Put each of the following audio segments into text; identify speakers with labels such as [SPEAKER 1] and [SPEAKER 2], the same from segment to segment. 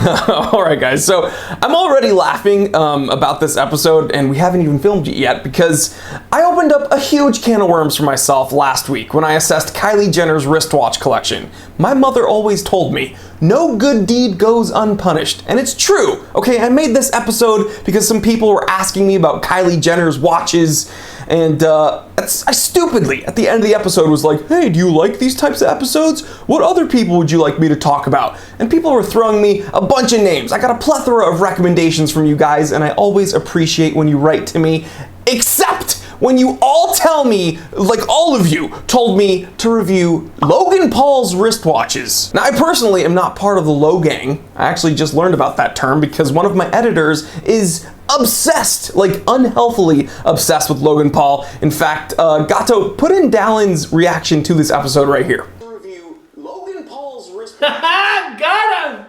[SPEAKER 1] Alright guys, so I'm already laughing about this episode, and we haven't even filmed it yet because I opened up a huge can of worms for myself last week when I assessed Kylie Jenner's wristwatch collection. My mother always told me, no good deed goes unpunished, and it's true. Okay, I made this episode because some people were asking me about Kylie Jenner's watches, and I stupidly, at the end of the episode, was like, hey, do you like these types of episodes? What other people would you like me to talk about? And people were throwing me a bunch of names. I got a plethora of recommendations from you guys, and I always appreciate when you write to me, except when you all tell me, like all of you told me to review Logan Paul's wristwatches. Now, I personally am not part of the Logang. I actually just learned about that term because one of my editors is obsessed, like unhealthily obsessed with Logan Paul. In fact, Gato, put in Dallin's reaction to this episode right here. To review Logan Paul's wristwatches.
[SPEAKER 2] Got him!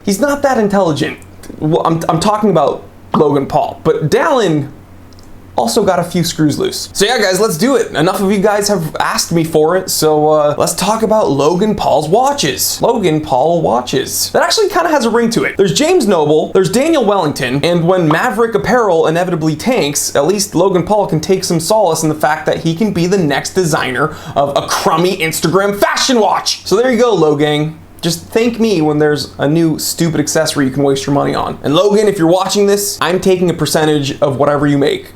[SPEAKER 1] He's not that intelligent. Well, I'm talking about Logan Paul, but Dallin also got a few screws loose. So yeah, guys, let's do it. Enough of you guys have asked me for it, so let's talk about Logan Paul's watches. Logan Paul watches. That actually kind of has a ring to it. There's James Noble, there's Daniel Wellington, and when Maverick Apparel inevitably tanks, at least Logan Paul can take some solace in the fact that he can be the next designer of a crummy Instagram fashion watch. So there you go, Logang. Just thank me when there's a new stupid accessory you can waste your money on. And Logan, if you're watching this, I'm taking a percentage of whatever you make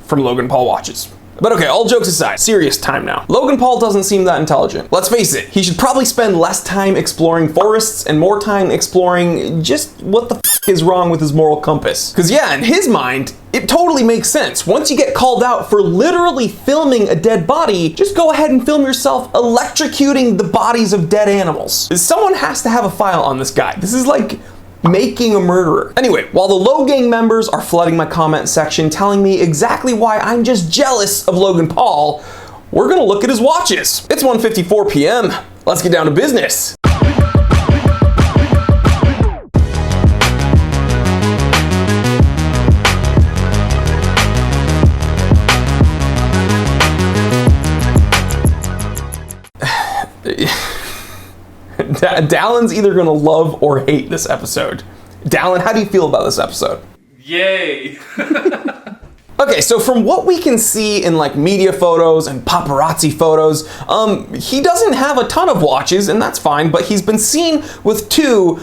[SPEAKER 1] from Logan Paul watches. But okay, all jokes aside, serious time now. Logan Paul doesn't seem that intelligent. Let's face it, he should probably spend less time exploring forests and more time exploring just what the f is wrong with his moral compass. Cause yeah, in his mind, it totally makes sense. Once you get called out for literally filming a dead body, just go ahead and film yourself electrocuting the bodies of dead animals. Someone has to have a file on this guy. This is like making a murderer. Anyway, while the Logang members are flooding my comment section telling me exactly why I'm just jealous of Logan Paul, we're gonna look at his watches. It's 1:54 p.m. Let's get down to business. Dallin's either gonna love or hate this episode. Dallin, how do you feel about this episode?
[SPEAKER 2] Yay!
[SPEAKER 1] Okay, so from what we can see in like media photos and paparazzi photos, he doesn't have a ton of watches, and that's fine, but he's been seen with two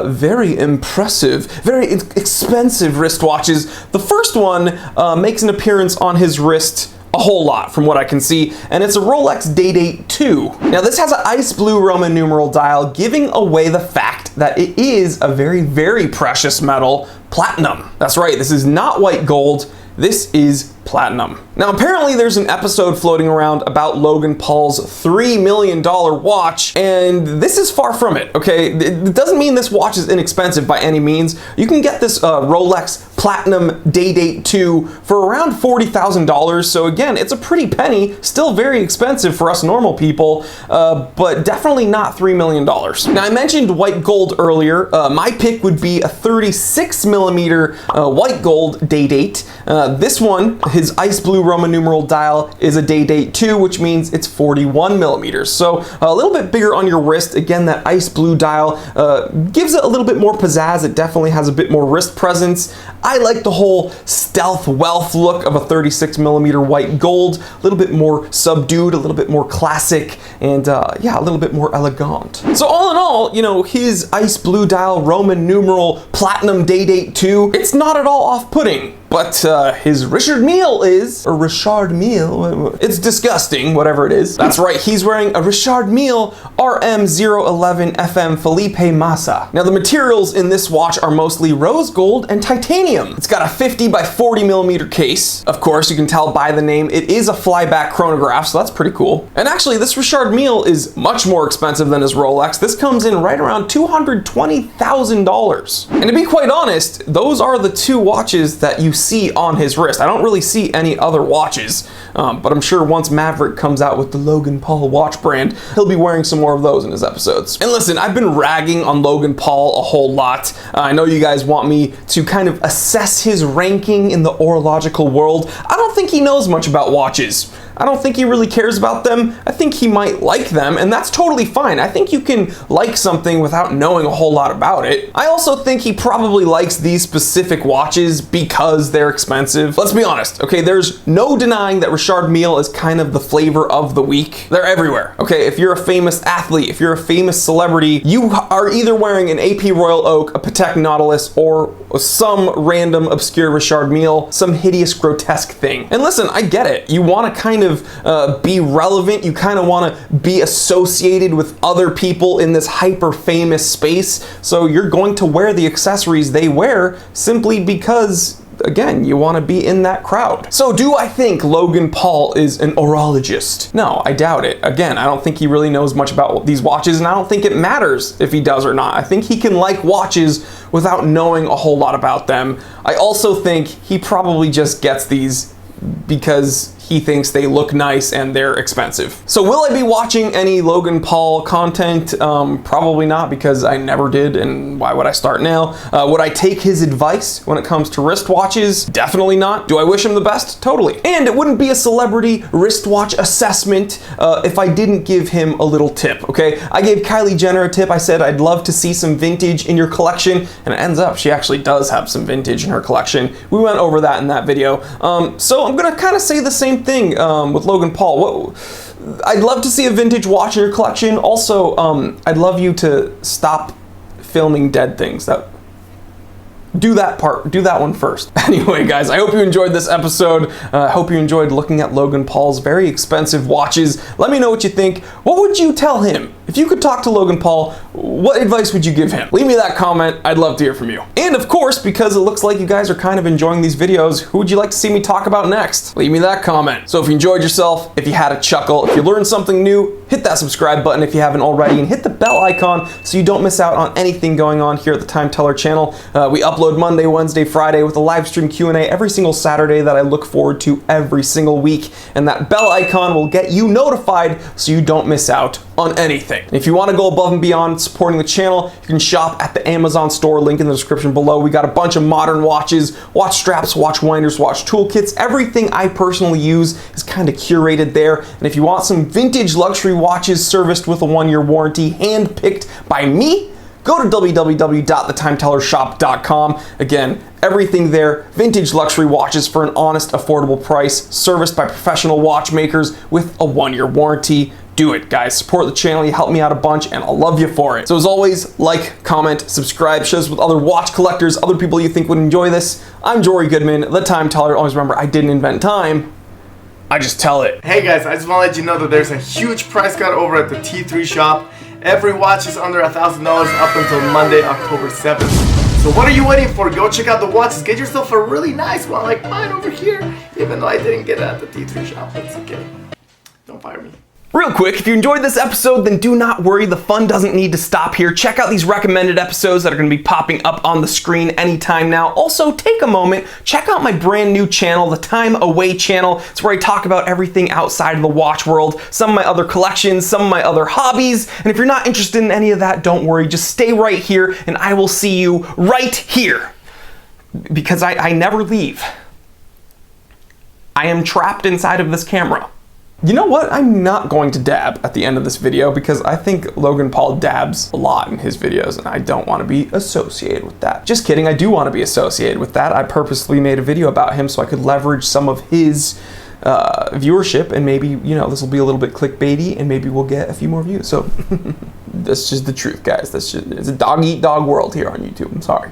[SPEAKER 1] very impressive, very expensive wristwatches. The first one makes an appearance on his wrist a whole lot from what I can see, and it's a Rolex Day-Date 2. Now this has an ice blue Roman numeral dial, giving away the fact that it is a very, very precious metal, platinum. That's right, this is not white gold, this is platinum. Now apparently there's an episode floating around about Logan Paul's $3 million watch, and this is far from it, okay? It doesn't mean this watch is inexpensive by any means. You can get this Rolex Platinum Day-Date 2 for around $40,000, so again, it's a pretty penny, still very expensive for us normal people, but definitely not $3 million. Now I mentioned white gold earlier. My pick would be a 36 millimeter white gold Day-Date. This one, his ice blue Roman numeral dial, is a Day-Date 2, which means it's 41 millimeters. So a little bit bigger on your wrist. Again, that ice blue dial gives it a little bit more pizzazz. It definitely has a bit more wrist presence. I like the whole stealth wealth look of a 36 millimeter white gold. A little bit more subdued, a little bit more classic, and yeah, a little bit more elegant. So all in all, you know, his ice blue dial Roman numeral platinum Day-Date 2, it's not at all off-putting. But his Richard Mille is, or Richard Mille, it's disgusting, whatever it is. That's right, he's wearing a Richard Mille RM011 FM Felipe Massa. Now the materials in this watch are mostly rose gold and titanium. It's got a 50 by 40 millimeter case. Of course, you can tell by the name, it is a flyback chronograph, so that's pretty cool. And actually, this Richard Mille is much more expensive than his Rolex. This comes in right around $220,000. And to be quite honest, those are the two watches that you see on his wrist. I don't really see any other watches, but I'm sure once Maverick comes out with the Logan Paul watch brand, he'll be wearing some more of those in his episodes. And listen, I've been ragging on Logan Paul a whole lot. I know you guys want me to kind of assess his ranking in the horological world. I don't think he knows much about watches. I don't think he really cares about them. I think he might like them, and that's totally fine. I think you can like something without knowing a whole lot about it. I also think he probably likes these specific watches because they're expensive. Let's be honest, okay? There's no denying that Richard Mille is kind of the flavor of the week. They're everywhere, okay? If you're a famous athlete, if you're a famous celebrity, you are either wearing an AP Royal Oak, a Patek Nautilus, or some random obscure Richard Mille, some hideous, grotesque thing. And listen, I get it. You want to kind of be relevant. You kind of want to be associated with other people in this hyper famous space. So you're going to wear the accessories they wear simply because, again, you want to be in that crowd. So do I think Logan Paul is an horologist? No, I doubt it. Again, I don't think he really knows much about these watches, and I don't think it matters if he does or not. I think he can like watches without knowing a whole lot about them. I also think he probably just gets these because he thinks they look nice and they're expensive. So will I be watching any Logan Paul content? Probably not, because I never did, and why would I start now? Would I take his advice when it comes to wristwatches? Definitely not. Do I wish him the best? Totally. And it wouldn't be a celebrity wristwatch assessment if I didn't give him a little tip, okay? I gave Kylie Jenner a tip. I said I'd love to see some vintage in your collection, and it ends up she actually does have some vintage in her collection. We went over that in that video. So I'm gonna kind of say the same thing with Logan Paul. I'd love to see a vintage watch in your collection. Also, I'd love you to stop filming dead things. Do that one first. Anyway, guys, I hope you enjoyed this episode. I hope you enjoyed looking at Logan Paul's very expensive watches. Let me know what you think. What would you tell him? If you could talk to Logan Paul, what advice would you give him? Leave me that comment. I'd love to hear from you. And of course, because it looks like you guys are kind of enjoying these videos, who would you like to see me talk about next? Leave me that comment. So if you enjoyed yourself, if you had a chuckle, if you learned something new, hit that subscribe button if you haven't already, and hit the bell icon so you don't miss out on anything going on here at the Time Teller channel. We upload Monday, Wednesday, Friday with a live stream Q&A every single Saturday that I look forward to every single week, and that bell icon will get you notified so you don't miss out on anything. And if you want to go above and beyond supporting the channel, you can shop at the Amazon store, link in the description below. We got a bunch of modern watches, watch straps, watch winders, watch toolkits. Everything I personally use is kind of curated there. And if you want some vintage luxury watches serviced with a 1-year warranty, hand-picked by me, go to www.thetimetellershop.com. Again, everything there, vintage luxury watches for an honest, affordable price, serviced by professional watchmakers with a 1-year warranty. Do it, guys. Support the channel. You help me out a bunch, and I'll love you for it. So as always, like, comment, subscribe, share this with other watch collectors, other people you think would enjoy this. I'm Jory Goodman, the Time Teller. Always remember, I didn't invent time. I just tell it.
[SPEAKER 3] Hey guys, I just want to let you know that there's a huge price cut over at the T3 shop. Every watch is under $1,000 up until Monday, October 7th. So what are you waiting for? Go check out the watches. Get yourself a really nice one like mine over here. Even though I didn't get it at the T3 shop, it's okay. Don't fire me.
[SPEAKER 1] Real quick, if you enjoyed this episode, then do not worry, the fun doesn't need to stop here. Check out these recommended episodes that are going to be popping up on the screen anytime now. Also, take a moment, check out my brand new channel, the Time Away channel. It's where I talk about everything outside of the watch world, some of my other collections, some of my other hobbies. And if you're not interested in any of that, don't worry, just stay right here and I will see you right here. Because I never leave. I am trapped inside of this camera. You know what? I'm not going to dab at the end of this video because I think Logan Paul dabs a lot in his videos and I don't want to be associated with that. Just kidding, I do want to be associated with that. I purposely made a video about him so I could leverage some of his viewership, and maybe, you know, this will be a little bit clickbaity and maybe we'll get a few more views. So that's just the truth, guys. That's just, it's a dog-eat-dog world here on YouTube. I'm sorry.